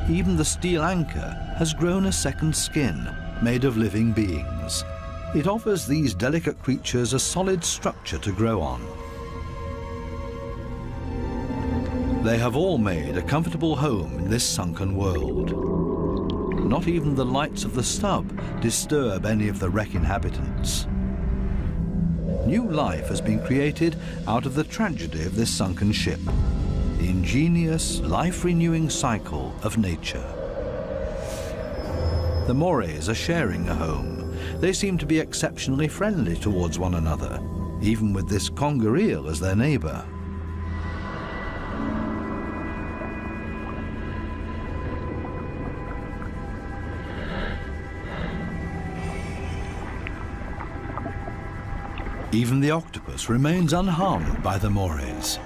Even the steel anchor has grown a second skin made of living beings. It offers these delicate creatures a solid structure to grow on. They have all made a comfortable home in this sunken world. Not even the lights of the stub disturb any of the wreck inhabitants. New life has been created out of the tragedy of this sunken ship, the ingenious, life-renewing cycle of nature. The Morays are sharing a home. They seem to be exceptionally friendly towards one another, even with this conger eel as their neighbor. Even the octopus remains unharmed by the Morays.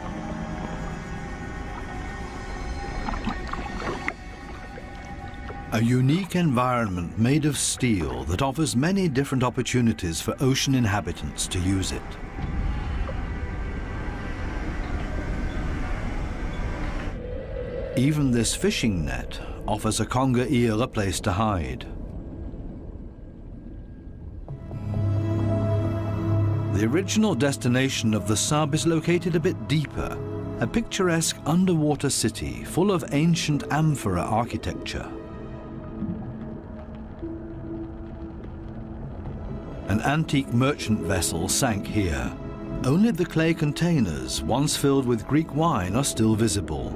A unique environment made of steel that offers many different opportunities for ocean inhabitants to use it. Even this fishing net offers a conger eel a place to hide. The original destination of the sub is located a bit deeper, a picturesque underwater city full of ancient amphora architecture. An antique merchant vessel sank here. Only the clay containers, once filled with Greek wine, are still visible.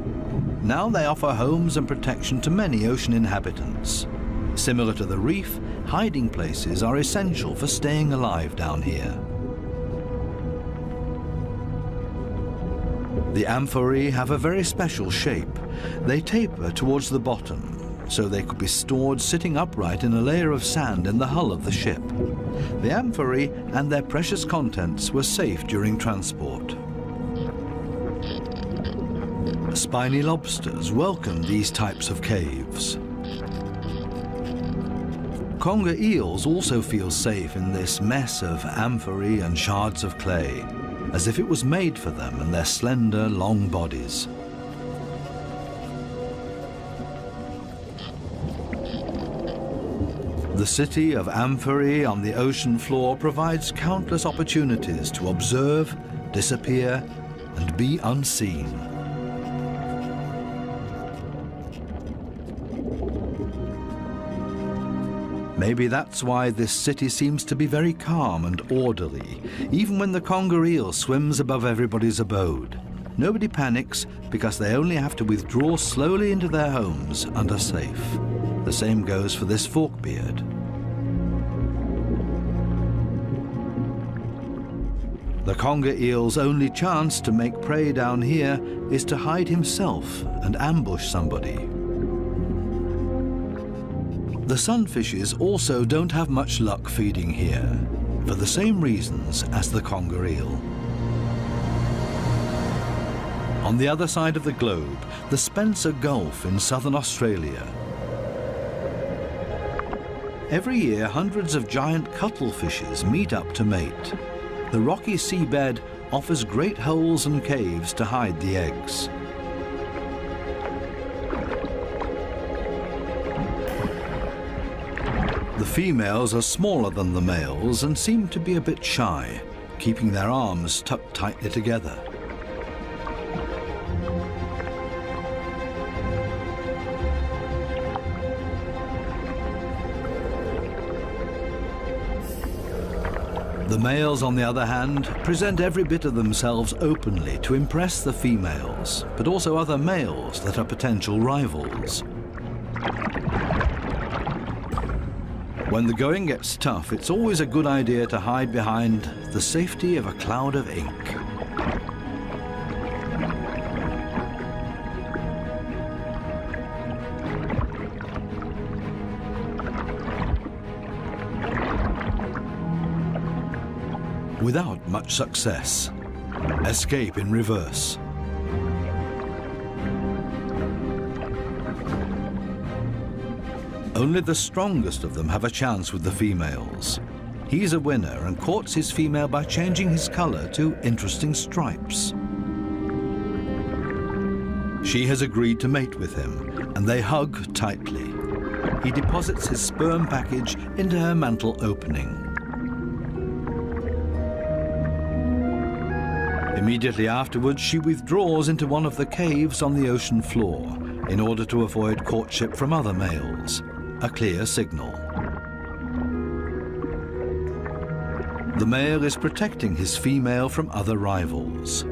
Now they offer homes and protection to many ocean inhabitants. Similar to the reef, hiding places are essential for staying alive down here. The amphorae have a very special shape. They taper towards the bottom, so they could be stored sitting upright in a layer of sand in the hull of the ship. The amphorae and their precious contents were safe during transport. Spiny lobsters welcome these types of caves. Conger eels also feel safe in this mess of amphorae and shards of clay, as if it was made for them and their slender, long bodies. The city of amphorae on the ocean floor provides countless opportunities to observe, disappear, and be unseen. Maybe that's why this city seems to be very calm and orderly, even when the conger eel swims above everybody's abode. Nobody panics because they only have to withdraw slowly into their homes and are safe. The same goes for this forkbeard. The conger eel's only chance to make prey down here is to hide himself and ambush somebody. The sunfishes also don't have much luck feeding here, for the same reasons as the conger eel. On the other side of the globe, the Spencer Gulf in southern Australia. Every year, hundreds of giant cuttlefishes meet up to mate. The rocky seabed offers great holes and caves to hide the eggs. The females are smaller than the males and seem to be a bit shy, keeping their arms tucked tightly together. The males, on the other hand, present every bit of themselves openly to impress the females, but also other males that are potential rivals. When the going gets tough, it's always a good idea to hide behind the safety of a cloud of ink. Without much success. Escape in reverse. Only the strongest of them have a chance with the females. He's a winner and courts his female by changing his color to interesting stripes. She has agreed to mate with him, and they hug tightly. He deposits his sperm package into her mantle opening. Immediately afterwards, she withdraws into one of the caves on the ocean floor in order to avoid courtship from other males, a clear signal. The male is protecting his female from other rivals.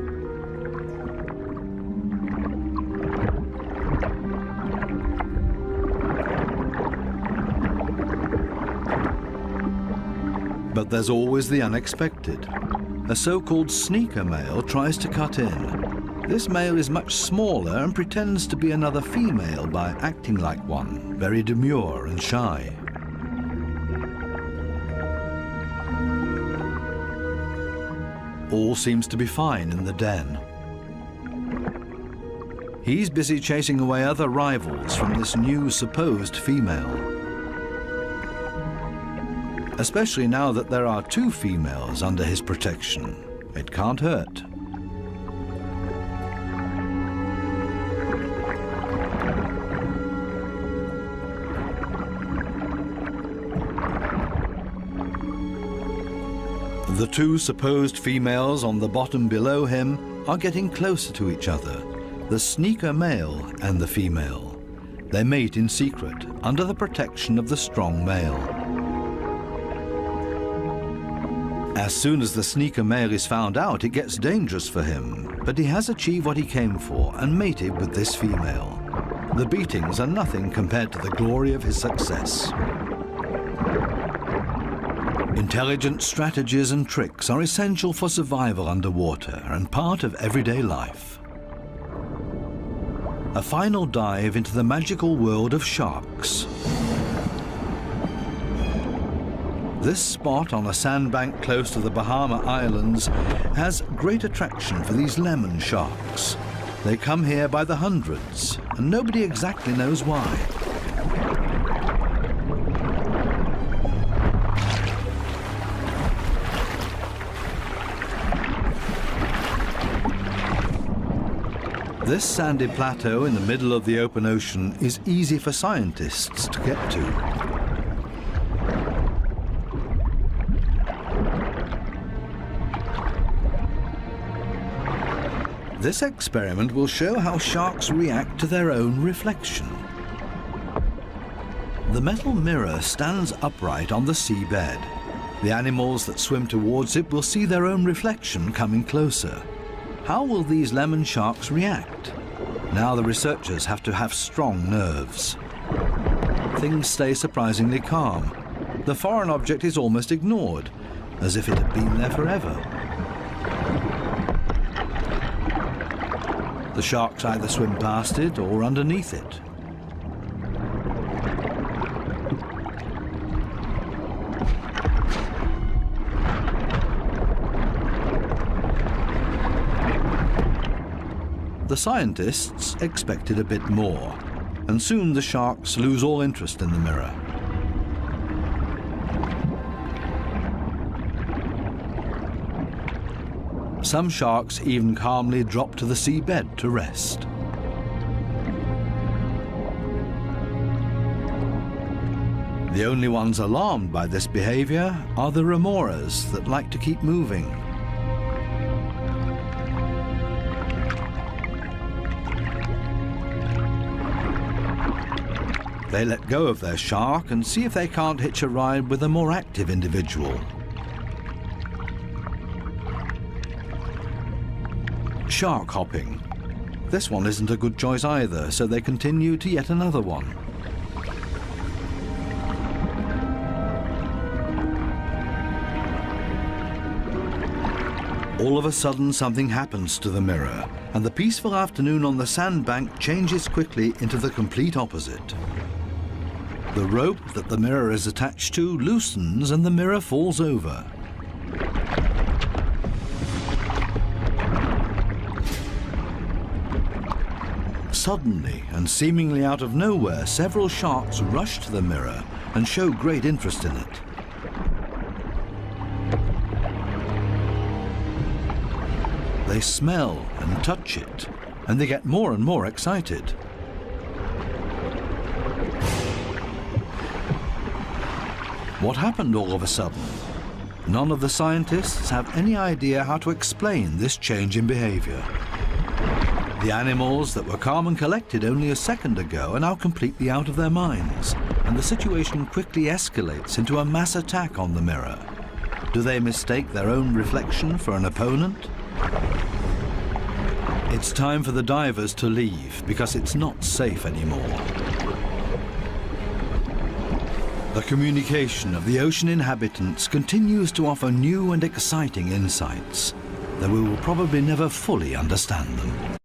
But there's always the unexpected. A so-called sneaker male tries to cut in. This male is much smaller and pretends to be another female by acting like one, very demure and shy. All seems to be fine in the den. He's busy chasing away other rivals from this new supposed female. Especially now that there are 2 females under his protection. It can't hurt. The 2 supposed females on the bottom below him are getting closer to each other, the sneaker male and the female. They mate in secret, under the protection of the strong male. As soon as the sneaker male is found out, it gets dangerous for him, but he has achieved what he came for and mated with this female. The beatings are nothing compared to the glory of his success. Intelligent strategies and tricks are essential for survival underwater and part of everyday life. A final dive into the magical world of sharks. This spot on a sandbank close to the Bahama Islands has great attraction for these lemon sharks. They come here by the hundreds, and nobody exactly knows why. This sandy plateau in the middle of the open ocean is easy for scientists to get to. This experiment will show how sharks react to their own reflection. The metal mirror stands upright on the seabed. The animals that swim towards it will see their own reflection coming closer. How will these lemon sharks react? Now the researchers have to have strong nerves. Things stay surprisingly calm. The foreign object is almost ignored, as if it had been there forever. The sharks either swim past it or underneath it. The scientists expected a bit more, and soon the sharks lose all interest in the mirror. Some sharks even calmly drop to the seabed to rest. The only ones alarmed by this behavior are the remoras that like to keep moving. They let go of their shark and see if they can't hitch a ride with a more active individual. Shark hopping. This one isn't a good choice either, so they continue to yet another one. All of a sudden, something happens to the mirror, and the peaceful afternoon on the sandbank changes quickly into the complete opposite. The rope that the mirror is attached to loosens and the mirror falls over. Suddenly, and seemingly out of nowhere, several sharks rush to the mirror and show great interest in it. They smell and touch it. and they get more and more excited. What happened all of a sudden? None of the scientists have any idea how to explain this change in behavior. The animals that were calm and collected only a second ago are now completely out of their minds, and the situation quickly escalates into a mass attack on the mirror. Do they mistake their own reflection for an opponent? It's time for the divers to leave because it's not safe anymore. The communication of the ocean inhabitants continues to offer new and exciting insights, though we will probably never fully understand them.